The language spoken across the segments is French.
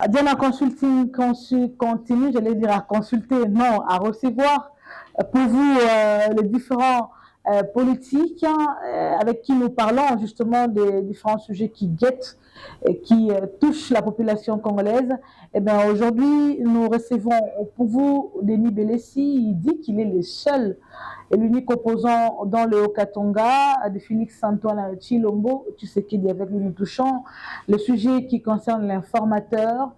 Diana Consulting continue, j'allais dire à consulter, non, à recevoir pour vous les différents politiques avec qui nous parlons justement des différents sujets qui guettent et qui touchent la population congolaise. Eh bien, aujourd'hui, nous recevons pour vous Denis Belessi. Il dit qu'il est le seul et l'unique opposant dans le Haut-Katanga de Félix Antoine Tshilombo. Tu sais qu'il y avec lui nous touchons le sujet qui concerne l'informateur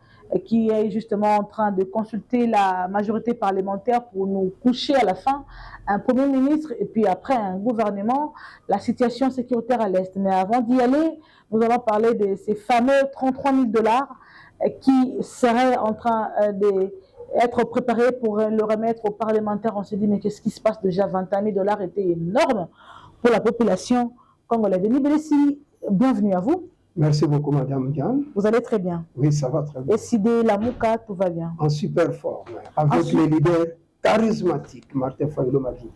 qui est justement en train de consulter la majorité parlementaire pour nous coucher à la fin un Premier ministre et puis après un gouvernement, la situation sécuritaire à l'Est. Mais avant d'y aller, nous allons parler de ces fameux 33 000 $ qui seraient en train d'être préparés pour le remettre aux parlementaires. On s'est dit, mais qu'est-ce qui se passe déjà? 21 000 $ était énorme pour la population congolaise. Denis Belessi, bienvenue à vous. Merci beaucoup, Madame Diane. Vous allez très bien? Oui, ça va très bien. Et Sidé Lamouka, tout va bien? En super forme, avec les leaders charismatiques, Martin Fayulu m'a dit.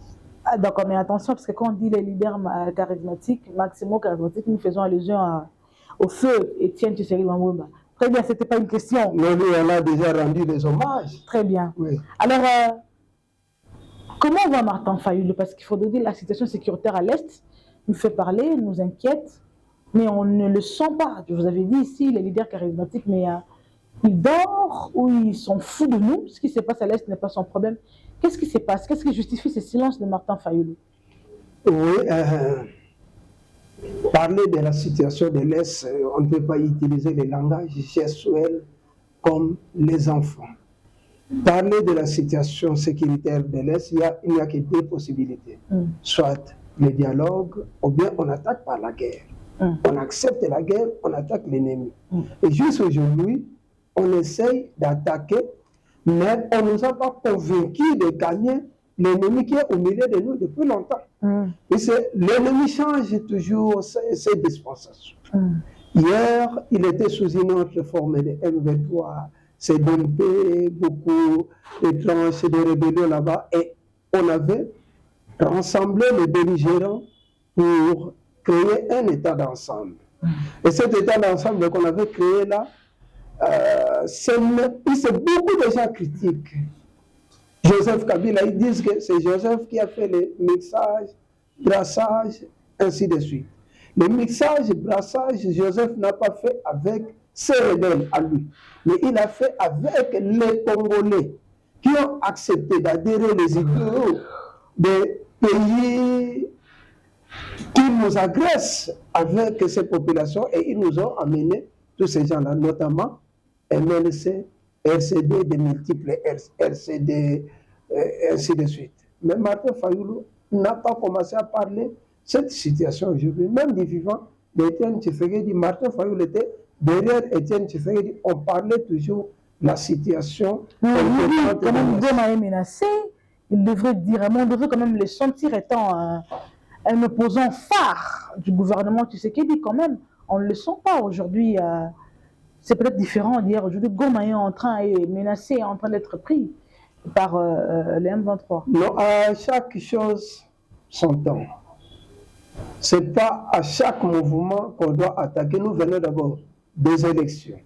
Ah, d'accord, mais attention, parce que quand on dit les leaders charismatiques, maximum charismatiques, nous faisons allusion au feu Étienne Tshisekedi Mambouba. Très bien, ce n'était pas une question. Non, lui, on a déjà rendu des hommages. Très bien. Oui. Alors, comment on voit Martin Fayulu? Parce qu'il faut dire la situation sécuritaire à l'Est nous fait parler, nous inquiète. Mais on ne le sent pas. Je vous avais dit ici, les leaders charismatiques, mais ils dorment ou ils sont fous de nous. Ce qui se passe à l'Est n'est pas son problème. Qu'est-ce qui se passe? Qu'est-ce qui justifie ce silence de Martin Fayulu? Oui, parler de la situation de l'Est, on ne peut pas utiliser le langage gestuel comme les enfants. Parler de la situation sécuritaire de l'Est, il n'y a que deux possibilités. Soit le dialogue, ou bien on attaque par la guerre. On accepte la guerre, on attaque l'ennemi. Et juste aujourd'hui, on essaye d'attaquer, mais on ne nous a pas convaincus de gagner l'ennemi qui est au milieu de nous depuis longtemps. Et l'ennemi change toujours ses dispensations. Hier, il était sous une autre forme de M23, c'est dompé beaucoup de tranches de rébellion là-bas, et on avait rassemblé les belligérants pour créer un état d'ensemble. Et cet état d'ensemble qu'on avait créé là, c'est beaucoup de gens critiques. Joseph Kabila, ils disent que c'est Joseph qui a fait le mixage, brassage, ainsi de suite. Le mixage, brassage, Joseph n'a pas fait avec ses rebelles à lui, mais il a fait avec les Congolais qui ont accepté d'adhérer les idéaux des pays qui nous agressent avec ces populations et ils nous ont amené tous ces gens-là, notamment MLC, RCD, des multiples RCD, ainsi de suite. Mais Martin Fayulu n'a pas commencé à parler de cette situation aujourd'hui. Même du vivant d'Étienne Tshisekedi, Martin Fayulu était derrière Étienne Tshisekedi, on parlait toujours de la situation. Quand même, Goma est menacé, il devrait dire, on devrait quand même le sentir étant un opposant phare du gouvernement Tshisekedi quand même. On ne le sent pas aujourd'hui. C'est peut-être différent d'hier. Aujourd'hui, Goma est menacé, en train d'être pris par les M23. Non, à chaque chose, son temps. Ce n'est pas à chaque mouvement qu'on doit attaquer. Nous venons d'abord des élections.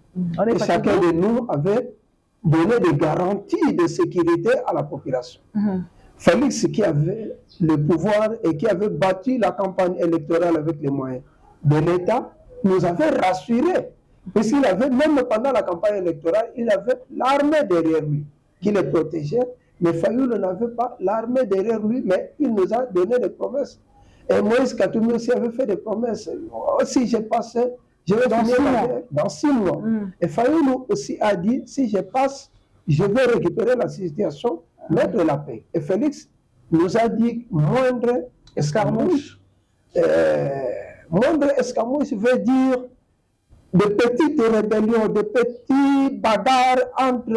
Et chacun de nous avait donné des garanties de sécurité à la population. Félix, qui avait le pouvoir et qui avait battu la campagne électorale avec les moyens de l'État, nous avait rassurés. Puisqu'il avait, même pendant la campagne électorale, il avait l'armée derrière lui qui le protégeait. Mais Fayulu n'avait pas l'armée derrière lui, mais il nous a donné des promesses. Et Moïse Katumbi aussi avait fait des promesses. Si je passe, je vais finir la guerre dans 6 mois. Et Fayulu aussi a dit, si je passe, je vais récupérer la situation, mettre la paix. Et Félix nous a dit, moindre escarmouche. Moindre escarmouche veut dire de petites rébellions, de petits bagarres entre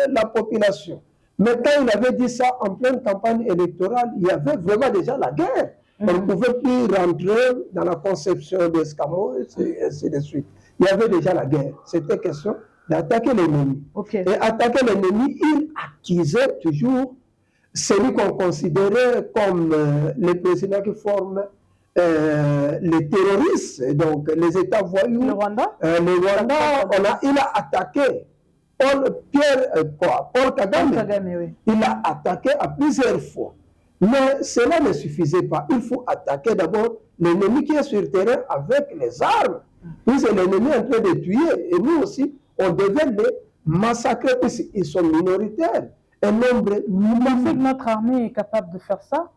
la population. Mais quand il avait dit ça en pleine campagne électorale, il y avait vraiment déjà la guerre. On ne pouvait plus rentrer dans la conception d'escarmouche et ainsi de suite. Il y avait déjà la guerre. C'était question d'attaquer l'ennemi. Et attaquer l'ennemi, il accusait toujours celui qu'on considérait comme les présidents qui forment les terroristes, donc les États voyous. Le Rwanda, il a attaqué Paul Kagame, oui. il a attaqué à plusieurs fois. Mais cela ne suffisait pas. Il faut attaquer d'abord l'ennemi qui est sur le terrain avec les armes. Puis c'est l'ennemi en train de tuer. Et nous aussi, on devait les massacrer puisqu'ils sont minoritaires. Un nombre Vous pensez que notre armée est capable de faire ça?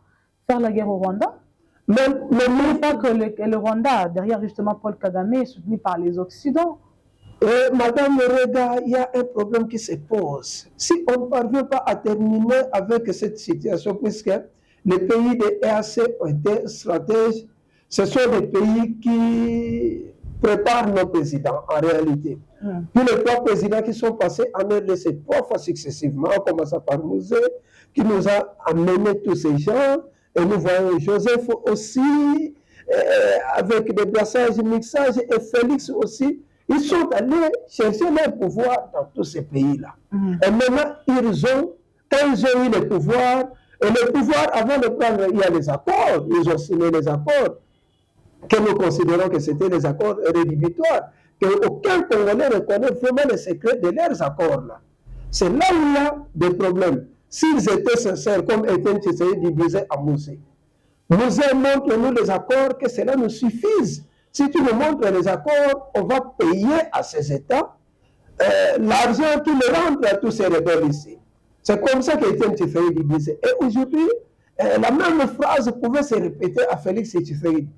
Faire la guerre au Rwanda? Mais pas que le Rwanda, derrière justement Paul Kagame, est soutenu par les Occidentaux. Et Madame Rega, il y a un problème qui se pose. Si on ne parvient pas à terminer avec cette situation, puisque les pays de EAC ont été stratèges, ce sont des pays qui préparent nos présidents en réalité. Puis les 3 présidents qui sont passés en RDC 3 fois successivement, en commençant par Mouzé, qui nous a amené tous ces gens, et nous voyons Joseph aussi, avec des brassages, mixages, et Félix aussi. Ils sont allés chercher leur pouvoir dans tous ces pays-là. Et maintenant, quand ils ont eu le pouvoir, et le pouvoir, avant de prendre, il y a les accords. Ils ont signé les accords, que nous considérons que c'était des accords rédhibitoires, qu'aucun Congolais ne connaît vraiment les secrets de leurs accords-là. C'est là où il y a des problèmes. S'ils étaient sincères, comme Étienne Tshisekedi disait à Mouzé, Mouzé montre-nous les accords, que cela nous suffise. Si tu nous montres les accords, on va payer à ces États l'argent qui le rentre à tous ces rebelles ici. C'est comme ça qu'Étienne Tshisekedi disait. Et aujourd'hui, la même phrase pouvait se répéter à Félix Tshisekedi.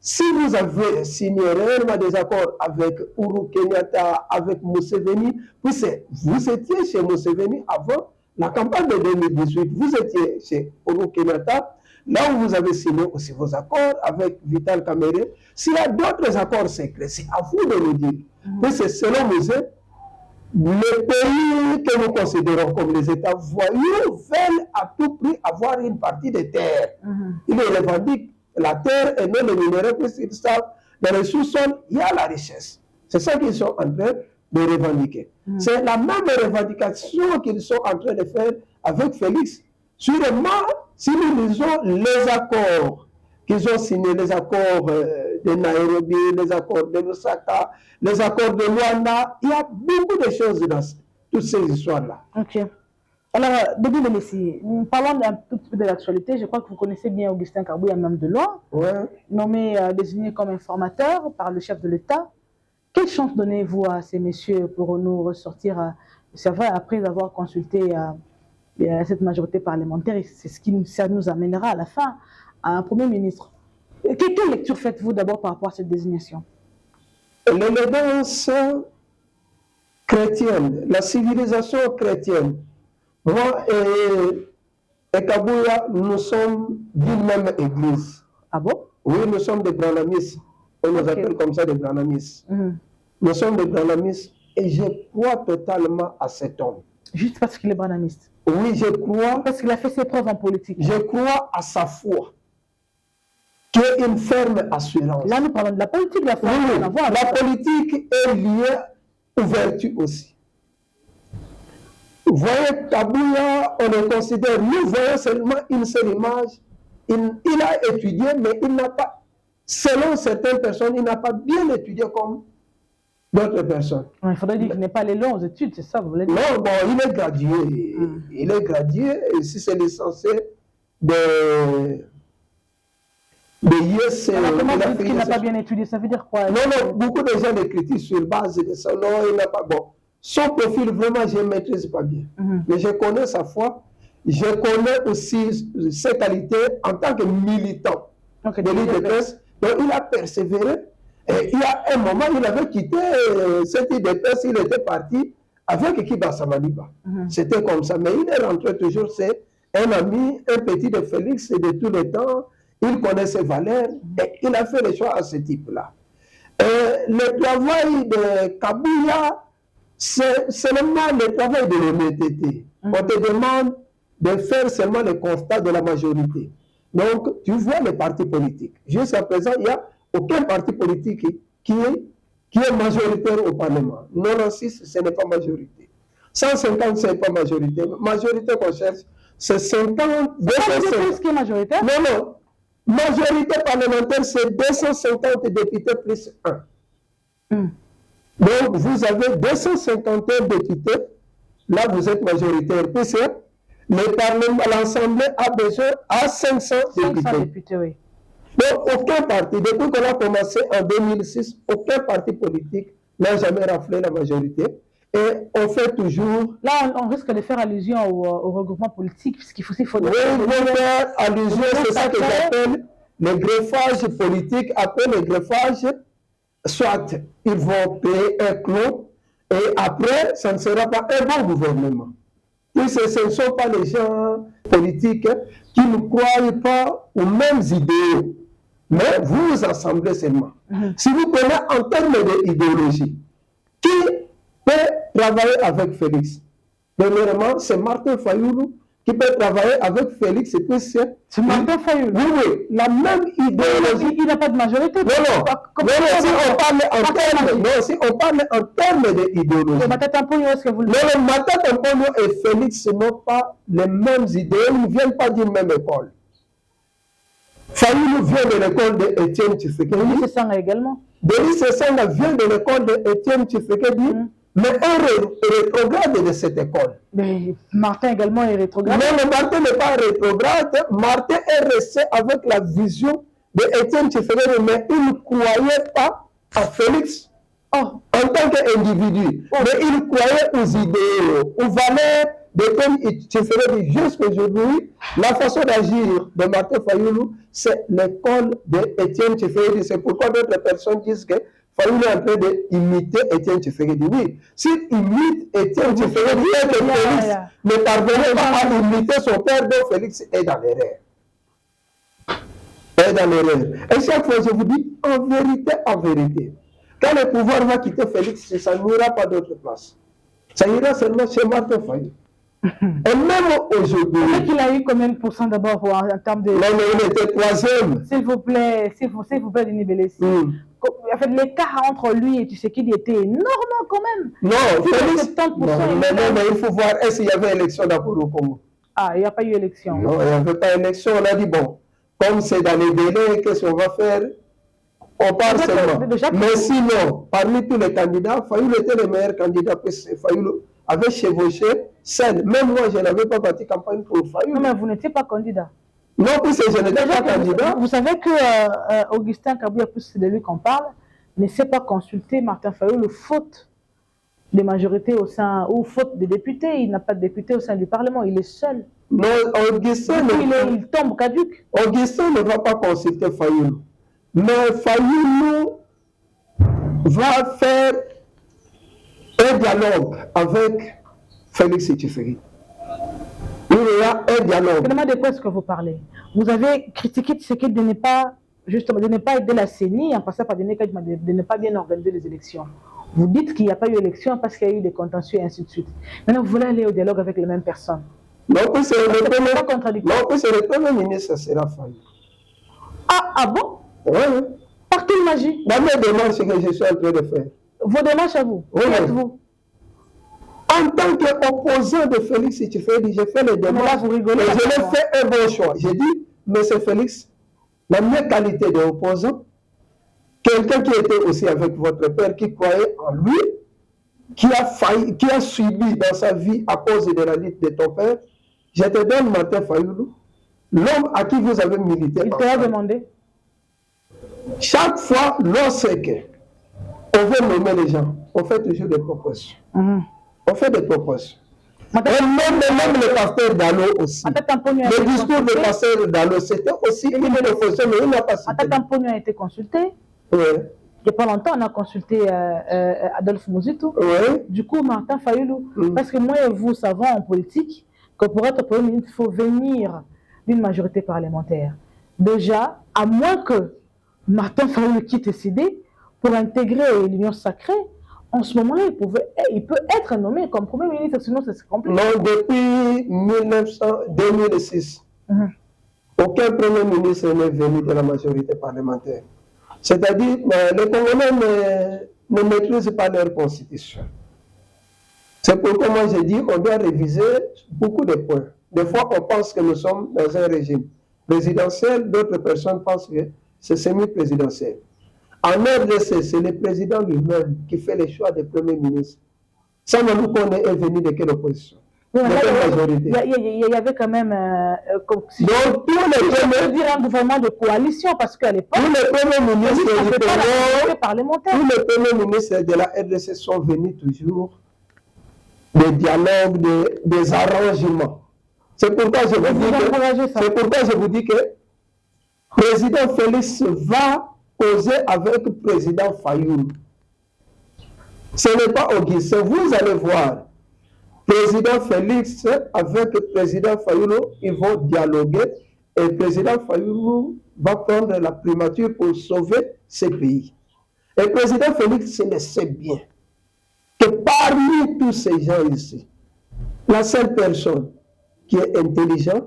Si vous avez signé réellement des accords avec Uhuru Kenyatta, avec Museveni, vous étiez chez Museveni avant la campagne de 2018, vous étiez chez Uhuru Kenyatta, là où vous avez signé aussi vos accords avec Vital Kamerhe. S'il y a d'autres accords secrets, c'est à vous de nous dire. Mais c'est selon Mouzé, les pays que nous considérons comme les États voyous veulent à tout prix avoir une partie des terres. Ils revendiquent la terre et non le minerai, puisqu'ils savent dans les sous-sols, il y a la richesse. C'est ça qu'ils sont en train de revendiquer. C'est la même revendication qu'ils sont en train de faire avec Félix. Sûrement, si nous lisons les accords qu'ils ont signés, les accords de Nairobi, les accords de Lusaka, les accords de Luanda, il y a beaucoup de choses dans toutes ces histoires-là. Ok. Alors, Déby Lémessi, parlons un tout petit peu de l'actualité. Je crois que vous connaissez bien Augustin Karbouya, même de loin, nommé, désigné comme informateur par le chef de l'État. Quelle chance donnez-vous à ces messieurs pour nous ressortir, c'est vrai, après avoir consulté cette majorité parlementaire, c'est ce qui ça nous amènera à la fin à un Premier ministre. Quelle lecture faites-vous d'abord par rapport à cette désignation? L'élégance chrétienne, la civilisation chrétienne. Moi et Kabouya, nous sommes d'une même église. Ah bon? Oui, nous sommes des branamistes. On nous appelle comme ça des branamistes. Nous sommes des branamistes et je crois totalement à cet homme. Juste parce qu'il est branamiste? Oui, je crois. Parce qu'il a fait ses preuves en politique. Je crois à sa foi, qui est une ferme assurance. Là, nous parlons de la politique, la foi. Oui, la politique est liée aux vertus aussi. Vous voyez, Kabouya, on le considère, nous voyons seulement une seule image. Il a étudié, mais il n'a pas, selon certaines personnes, il n'a pas bien étudié comme d'autres personnes. Il faudrait dire qu'il n'est pas allé loin aux études, c'est ça, vous voulez dire? Non, bon, il est gradué. Il est gradué, et si c'est licencié de IES. Comment vous dites qu'il n'a pas bien étudié? Ça veut dire quoi? Non, beaucoup de gens le critiquent sur base de ça. Non, il n'a pas. Bon, son profil, vraiment, je ne maîtrise pas bien. Mais je connais sa foi. Je connais aussi ses qualités en tant que militant de l'IDPS. Donc, il a persévéré. Et il y a un moment, il avait quitté cette IDPS, il était parti avec Kiba Samaniba. C'était comme ça. Mais il est rentré toujours, c'est un ami, un petit de Félix de tous les temps. Il connaît ses valeurs et il a fait le choix à ce type-là. Le travail de Kabouya, c'est seulement le travail de l'honnêteté. On te demande de faire seulement le constat de la majorité. Donc, tu vois les partis politiques. Jusqu'à présent, il n'y a aucun parti politique qui est majoritaire au Parlement. 96, ce n'est pas majorité. 150, ce n'est pas majorité. Majorité qu'on cherche, c'est 50, 250. Ce qui est majoritaire? Non. Majorité parlementaire, c'est 250 députés plus 1. Donc, vous avez 251 députés là vous êtes majoritaire, puisque le Parlement, l'Assemblée a besoin à 500 députés. Oui. Donc, aucun parti, depuis qu'on a commencé en 2006, aucun parti politique n'a jamais raflé la majorité. Et on fait toujours... Là, on risque de faire allusion au regroupement politique, puisqu'il faut... Oui, on va faire allusion, c'est ça que j'appelle le greffage politique. Après le greffage, soit ils vont payer un clos, et après, ça ne sera pas un bon gouvernement. Puisque ce ne sont pas les gens politiques qui ne croient pas aux mêmes idéaux. Mais vous vous assemblez seulement. Si vous prenez en termes d'idéologie, qui peut travailler avec Félix? Premièrement, c'est Martin Fayoulou qui peut travailler avec Félix. C'est Martin Fayoulou. Oui, oui, la même idéologie. Il n'a pas de majorité. Non, si on parle en termes d'idéologie. Matata Mponyo, est-ce que vous le dites? Non, Matata Mponyo et Félix n'ont pas les mêmes idées, ils ne viennent pas d'une même école. Fayoulou vient de l'école d'Étienne Tshisekedi. Denis Sessanga également. Denis Sessanga vient de l'école d'Étienne Tshisekedi, mais un rétrograde de cette école. Mais Martin également est rétrograde. Non, Martin n'est pas rétrograde. Martin est resté avec la vision d'Étienne Tshisekedi, mais il ne croyait pas à Félix en tant qu'individu. Mais il croyait aux idéaux, aux valeurs d'Étienne Tshisekedi. Jusqu'aujourd'hui, la façon d'agir de Martin Fayoulou, c'est l'école d'Étienne Tshisekedi. C'est pourquoi d'autres personnes disent que Fayoulou est en train d'imiter Étienne Tshisekedi. Oui, s'il imite Étienne Tshisekedi et que Félix ne parvenait pas à imiter son père, donc Félix est dans l'erreur. Et chaque fois, je vous dis, en vérité, quand le pouvoir va quitter Félix, ça n'ira pas d'autre place. Ça ira seulement chez Martin Fayoulou. Et même aujourd'hui... Vous savez qu'il a eu combien de pourcents d'abord en termes de... Non, mais il était troisième. S'il vous plaît, Denis Belessi. En fait, l'écart entre lui et Tshisekedi était énorme quand même. Non, Félix... mais il faut voir, est-ce qu'il y avait élection d'abord au Congo? Ah, il n'y a pas eu élection. Non, il n'y avait pas élection. On a dit, bon, comme c'est dans les délais, qu'est-ce qu'on va faire? On part seulement. Mais sinon, parmi tous les candidats, Fayoulou était le meilleur candidat, parce que Fayoulou avait chevauché seul. Même moi, je n'avais pas parti campagne pour Fayoulou. Non, mais vous n'étiez pas candidat. Non, puisque je n'étais pas candidat. Vous savez que Augustin Kabouya, plus c'est de lui qu'on parle, ne sait pas consulter Martin Fayoulou, faute de majorité au sein, ou faute de députés. Il n'a pas de député au sein du Parlement, il est seul. Non, Augustin... il tombe caduc. Augustin ne va pas consulter Fayoulou. Mais Fayoulou va faire un dialogue avec Félix Tshisekedi. Il y a un dialogue. De quoi est-ce que vous parlez? Vous avez critiqué Tshisekedi de ne pas aider la CENI en passant par de ne pas bien organiser les élections. Vous dites qu'il n'y a pas eu élection parce qu'il y a eu des contentieux et ainsi de suite. Maintenant, vous voulez aller au dialogue avec les mêmes personnes. Non, puis c'est le premier ministre, ça sera Fayoulou. Ah bon? Oui. Par quelle magie? Dans mes démarches que je suis en train de faire. Vos démarches à vous? Oui. Qui êtes-vous? En tant qu'opposant de Félix Tshisekedi, j'ai fait les démarches. Là, vous rigolez. Et je l'ai fait un bon choix. J'ai dit, monsieur Félix, la meilleure qualité d'opposant, quelqu'un qui était aussi avec votre père, qui croyait en lui, qui a subi dans sa vie à cause de la lutte de ton père, je te donne Martin Fayoulou, l'homme à qui vous avez milité. Il t'a demandé? Chaque fois, lorsque on veut nommer les gens, on fait toujours des propositions. On fait des propositions. Et même le pasteur Dalo aussi. Le discours du pasteur Dalo, c'était aussi une proposition, mais il n'a pas cité. Matata Mponyo a été consulté. Oui. Il n'y a pas longtemps, on a consulté Adolphe Mouzitou. Oui. Du coup, Martin Fayoulou. Parce que moi et vous savons en politique que pour être Premier ministre, il faut venir d'une majorité parlementaire. Déjà, à moins que Martin Fayoulou quitte décidé pour intégrer l'Union sacrée, en ce moment-là, il peut être nommé comme Premier ministre, sinon c'est compliqué. Non, depuis 2006, aucun Premier ministre n'est venu de la majorité parlementaire. C'est-à-dire, les Congolais ne maîtrisent pas leur constitution. C'est pourquoi moi j'ai dit qu'on doit réviser beaucoup de points. Des fois, on pense que nous sommes dans un régime présidentiel, d'autres personnes pensent que c'est semi-présidentiel. En RDC, c'est le président lui-même qui fait les choix des premiers ministres. Sans nous connaître est venu de quelle opposition? Oui, De quelle majorité? il y avait quand même, si Donc, tous les je peux premiers, dire un gouvernement de coalition, parce qu'à l'époque, tous les premiers ministres ça du fait pas la majorité Congo, parlementaire. tous les premiers ministres de la RDC sont venus toujours des dialogues, des arrangements. C'est pourquoi je vous dis que, c'est pourquoi je vous dis que président Félix va causer avec le président Fayoulou. Ce n'est pas Augustin. Vous allez voir, président Félix avec le président Fayoulou, ils vont dialoguer et le président Fayoulou va prendre la primature pour sauver ce pays. Et le président Félix le sait bien que parmi tous ces gens ici, la seule personne qui est intelligente,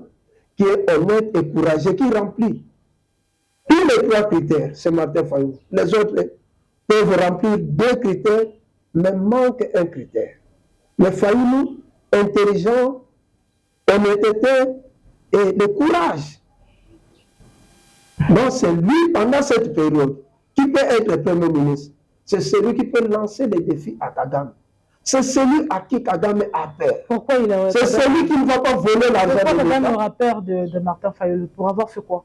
qui est honnête et courageux, qui remplit tous les 3 critères, c'est Martin Fayoulou. Les autres peuvent remplir 2 critères, mais manque un critère. Mais Fayoulou, intelligent, honnêteté et le courage. Donc c'est lui, pendant cette période, qui peut être le Premier ministre. C'est celui qui peut lancer les défis à Kagame. C'est celui à qui Kagame a peur. Pourquoi il a... C'est celui qui ne va pas voler l'argent Pourquoi de Kagame l'État. aura peur de Martin Fayoulou? Pour avoir fait quoi?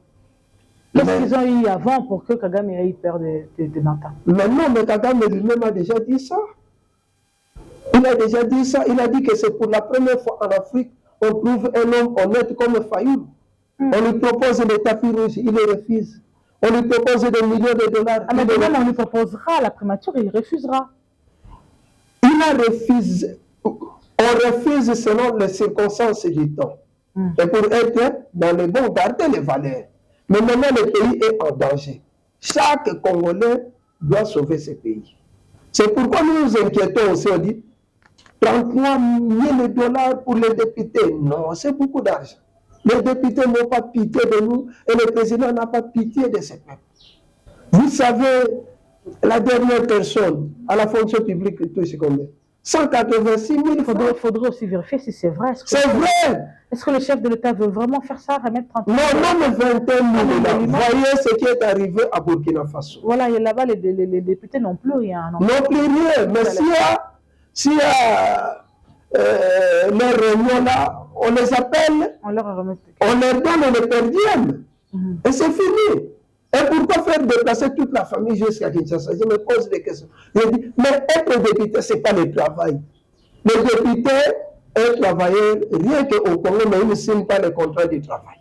Qu'est-ce qu'ils ont eu avant pour que Kagame ait eu peur de Martin? Mais non, mais Kagame lui-même a déjà dit ça. Il a déjà dit ça. Il a dit que c'est pour la première fois en Afrique on trouve un homme honnête comme Fayoulou. On lui propose le tapis rouge, il le refuse. On lui propose des millions de dollars. Ah, mais même on lui proposera la primature, il refusera. Il a refusé. On refuse selon les circonstances du temps. Et pour être dans les bons, garder les valeurs. Mais maintenant, le pays est en danger. Chaque Congolais doit sauver ce pays. C'est pourquoi nous nous inquiétons aussi. On dit 33 000 dollars pour les députés. Non, c'est beaucoup d'argent. Les députés n'ont pas pitié de nous et le président n'a pas pitié de ce peuple. Vous savez, la dernière personne à la fonction publique touche combien? 186 000 francs. Il faudrait aussi vérifier si c'est vrai. C'est vrai. Est-ce que le chef de l'État veut vraiment faire ça, remettre 30 000? Non, même 21 000 là. Voyez ce qui est arrivé à Burkina Faso. Voilà, et là-bas, les députés n'ont plus rien. Non plus rien. Mais s'il y a les réunions là, on les appelle, on leur donne le perdième. Et c'est fini. Et pourquoi faire déplacer toute la famille jusqu'à Kinshasa? Je me pose des questions. Je dis, mais être député, ce n'est pas le travail. Le député est travailleur, rien qu'au Congo, mais il ne signe pas le contrat de travail.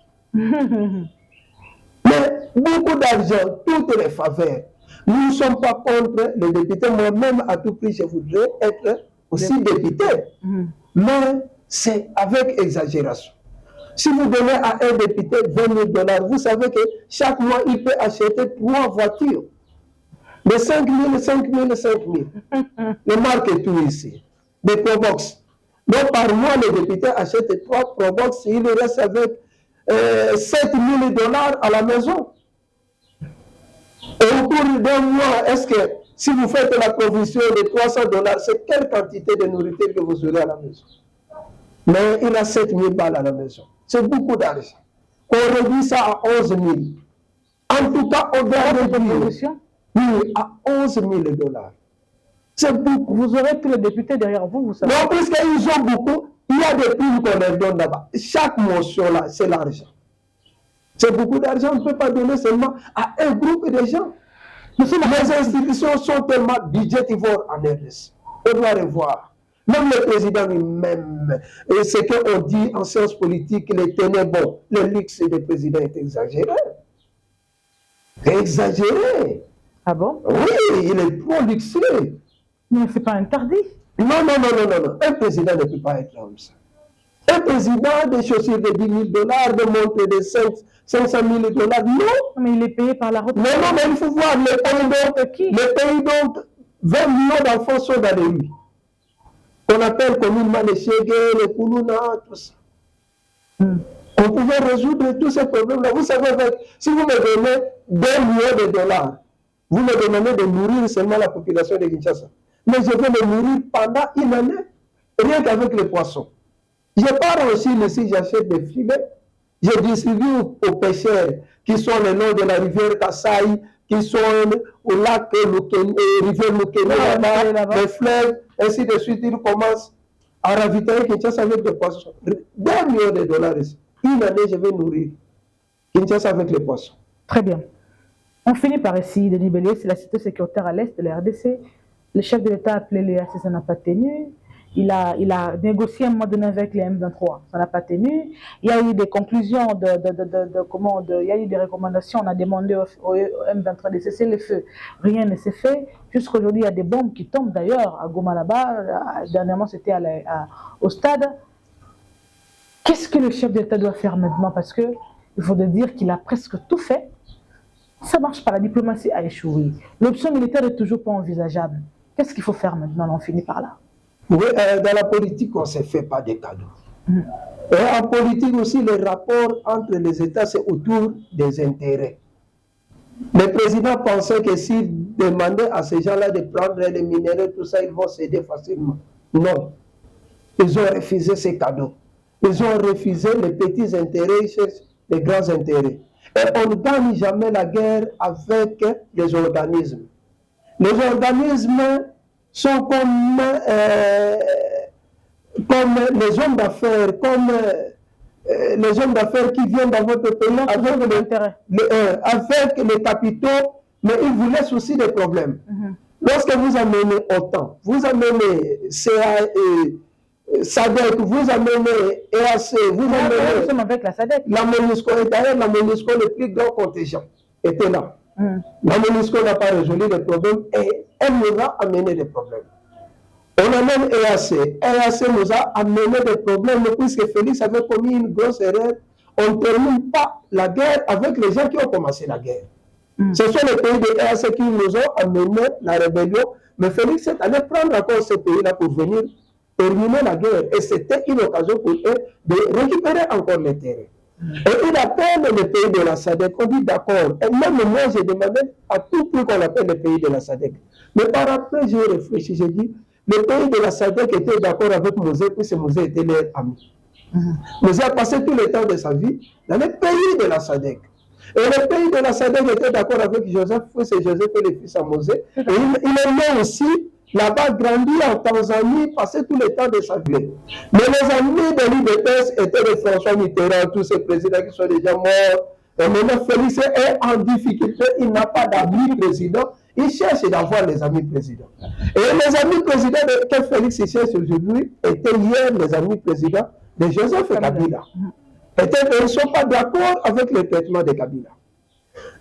Mais beaucoup d'argent, toutes les faveurs. Nous ne sommes pas contre les députés. Moi-même, à tout prix, je voudrais être aussi député. Mais c'est avec exagération. Si vous donnez à un député 20 000 dollars, vous savez que chaque mois, il peut acheter 3 voitures. De 5 000, 5 000, 5 000. Le marque est tout ici. Des Probox. Donc par mois, le député achète 3 Probox et il reste avec 7 000 dollars à la maison. Et au cours d'un mois, est-ce que si vous faites la provision de 300 dollars, c'est quelle quantité de nourriture que vous aurez à la maison? Mais il a 7 000 balles à la maison. C'est beaucoup d'argent. On réduit ça à 11 000. En tout cas, on doit réduire. Oui, à 11 000 dollars. C'est beaucoup. Vous aurez tous les députés derrière vous, vous savez. Non, puisqu'ils ont beaucoup, il y a des primes qu'on leur donne là-bas. Chaque motion là, c'est l'argent. C'est beaucoup d'argent, on ne peut pas donner seulement à un groupe de gens. Les institutions sont tellement budgétivores en RDC. On doit revoir. Même le président lui-même, et ce qu'on dit en sciences politiques, les tenait bon. Le luxe des présidents est exagéré. Exagéré. Ah bon? Oui, il est trop luxueux. Mais ce n'est pas interdit. Non. Un président ne peut pas être comme ça. Un président, des chaussures de 10 000 dollars, de montres de 500 000 dollars, non. Mais il est payé par la retraite. Non, mais il faut voir, les pays dont 20 millions d'enfants sont dans les rues. Qu'on appelle communément les Chégué, les Koulouna, tout ça. On pouvait résoudre tous ces problèmes-là. Vous savez, si vous me donnez 2 millions de dollars, vous me demandez de nourrir seulement la population de Kinshasa. Mais je vais le nourrir pendant une année, rien qu'avec les poissons. Je pars en Chine ici, j'achète des filets, je distribue aux pêcheurs qui sont le long de la rivière Kasaï, qui sont jusqu'au lac rivière Lukeni, là-bas, les fleuves, ainsi de suite. Ils commencent à ravitailler Kinshasa avec des poissons. 2 millions de dollars ici. Une année, je vais nourrir Kinshasa avec les poissons. Très bien. On finit par ici, Denis Bélier, c'est la cité sécuritaire à l'est de la RDC. Le chef de l'État a appelé les RC, ça n'a pas tenu. Il a négocié à un moment donné avec les M23, ça n'a pas tenu. Il y a eu des conclusions, il y a eu des recommandations, on a demandé au M23 de cesser le feu. Rien ne s'est fait. Jusqu'aujourd'hui, il y a des bombes qui tombent d'ailleurs à Goma là-bas. Dernièrement, c'était au stade. Qu'est-ce que le chef de l'État doit faire maintenant? Parce qu'il faut dire qu'il a presque tout fait. Ça ne marche pas, la diplomatie a échoué. L'option militaire n'est toujours pas envisageable. Qu'est-ce qu'il faut faire maintenant? On finit par là. Oui, dans la politique, on ne se fait pas des cadeaux. Et en politique aussi, le rapport entre les États, c'est autour des intérêts. Le président pensait que s'il demandait à ces gens-là de prendre les minéraux, tout ça, ils vont céder facilement. Non. Ils ont refusé ces cadeaux. Ils ont refusé les petits intérêts, ils cherchent les grands intérêts. Et on ne gagne jamais la guerre avec les organismes. Les organismes sont comme les hommes d'affaires, les hommes d'affaires qui viennent dans votre pays avec les capitaux, mais ils vous laissent aussi des problèmes. Lorsque vous amenez OTAN, vous amenez SADC, vous amenez EAC, vous amenez... Nous sommes avec la SADC. La MONUSCO, d'ailleurs, la MONUSCO, le plus grand contingent, était là. La MONUSCO n'a pas résolu les problèmes et elle nous a amené des problèmes. On amène EAC. EAC nous a amené des problèmes puisque Félix avait commis une grosse erreur. On ne termine pas la guerre avec les gens qui ont commencé la guerre. Ce sont les pays de EAC qui nous ont amené la rébellion. Mais Félix est allé prendre encore ces pays-là pour venir terminer la guerre. Et c'était une occasion pour eux de récupérer encore les terrains. Et il appelle les pays de la SADC, on dit d'accord. Et même moi, j'ai demandé à tout prix qu'on appelle les pays de la SADC. Mais par après, j'ai réfléchi, j'ai dit, les pays de la SADC étaient d'accord avec Mosé, puisque Mosé était leur ami. Mosé a passé tout le temps de sa vie dans les pays de la SADC. Et les pays de la SADC étaient d'accord avec Joseph, puisque Joseph est le fils à Mosé. Et il est né aussi là-bas, grandi en Tanzanie, passé tout le temps de sa vie. Mais les amis de l'UDPS étaient de François Mitterrand, tous ces présidents qui sont déjà morts. Et maintenant, Félix est en difficulté, il n'a pas d'amis président. Il cherche d'avoir les amis présidents. Et les amis présidents que Félix cherche aujourd'hui étaient hier les amis présidents de Joseph Kabila. Peut-être qu'ils ne sont pas d'accord avec le traitement de Kabila.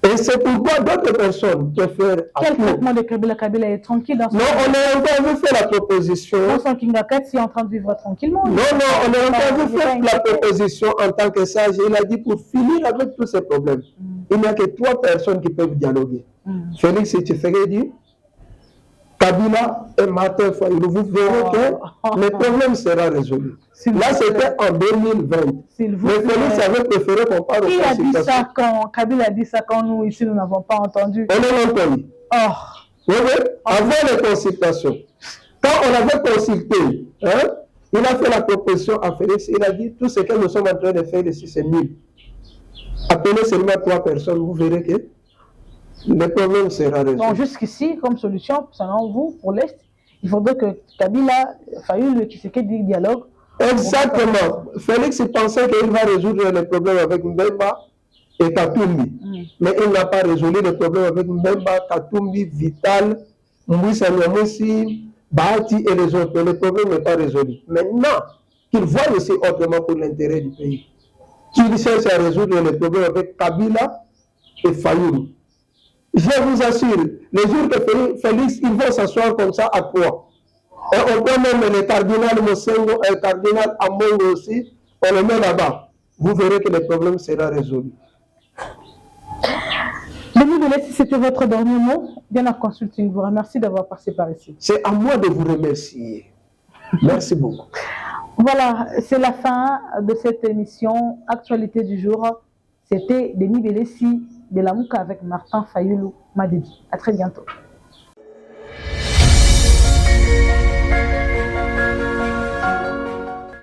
Et c'est pourquoi d'autres personnes préfèrent... Quel traitement de Kabila? Kabila est tranquille dans son... Non, on a encore vu faire la proposition... Dans son Kingakat, il est en train de vivre tranquillement. Non, on a encore vu faire la proposition en tant que sage. Il a dit pour finir avec tous ces problèmes, il n'y a que 3 personnes qui peuvent dialoguer. Félix Tshisekedi, Kabila et Martin Fayulu. Vous verrez que le problème sera résolu. Là, c'était en 2020. Mais Félix avait préféré qu'on parle aux consultations. Kabila a dit ça quand nous, ici, nous n'avons pas entendu. On l'a entendu. Oui, avant les consultations. Quand on avait consulté, il a fait la proposition à Félix. Il a dit tout ce que nous sommes en train de faire ici, c'est nul. Appelez seulement 3 personnes, vous verrez que le problème sera résolu. Donc jusqu'ici, comme solution, selon vous, pour l'Est, il faudrait que Kabila, Fayulu, Tshisekedi dialogue. Exactement. Félix pensait qu'il va résoudre le problème avec Mbemba et Katumbi. Mais il n'a pas résolu le problème avec Mbemba, Katumbi, Vital, Mbouissa Nyamousi, Bahati et les autres. Le problème n'est pas résolu. Maintenant, qu'il voit aussi autrement pour l'intérêt du pays. Qu'il cherche à résoudre le problème avec Kabila et Fayulu. Je vous assure, les jours que Félix, ils vont s'asseoir comme ça à 3. Et on peut même le cardinal Mosengo et le cardinal Amongo aussi, on le met là-bas. Vous verrez que le problème sera résolu. Denis Bélier, si c'était votre dernier mot, Diana Consulting vous remercie d'avoir passé par ici. C'est à moi de vous remercier. Merci beaucoup. Voilà, c'est la fin de cette émission Actualité du jour. C'était Denis Bélier de la Mouka avec Martin Fayulu Madidi. À très bientôt.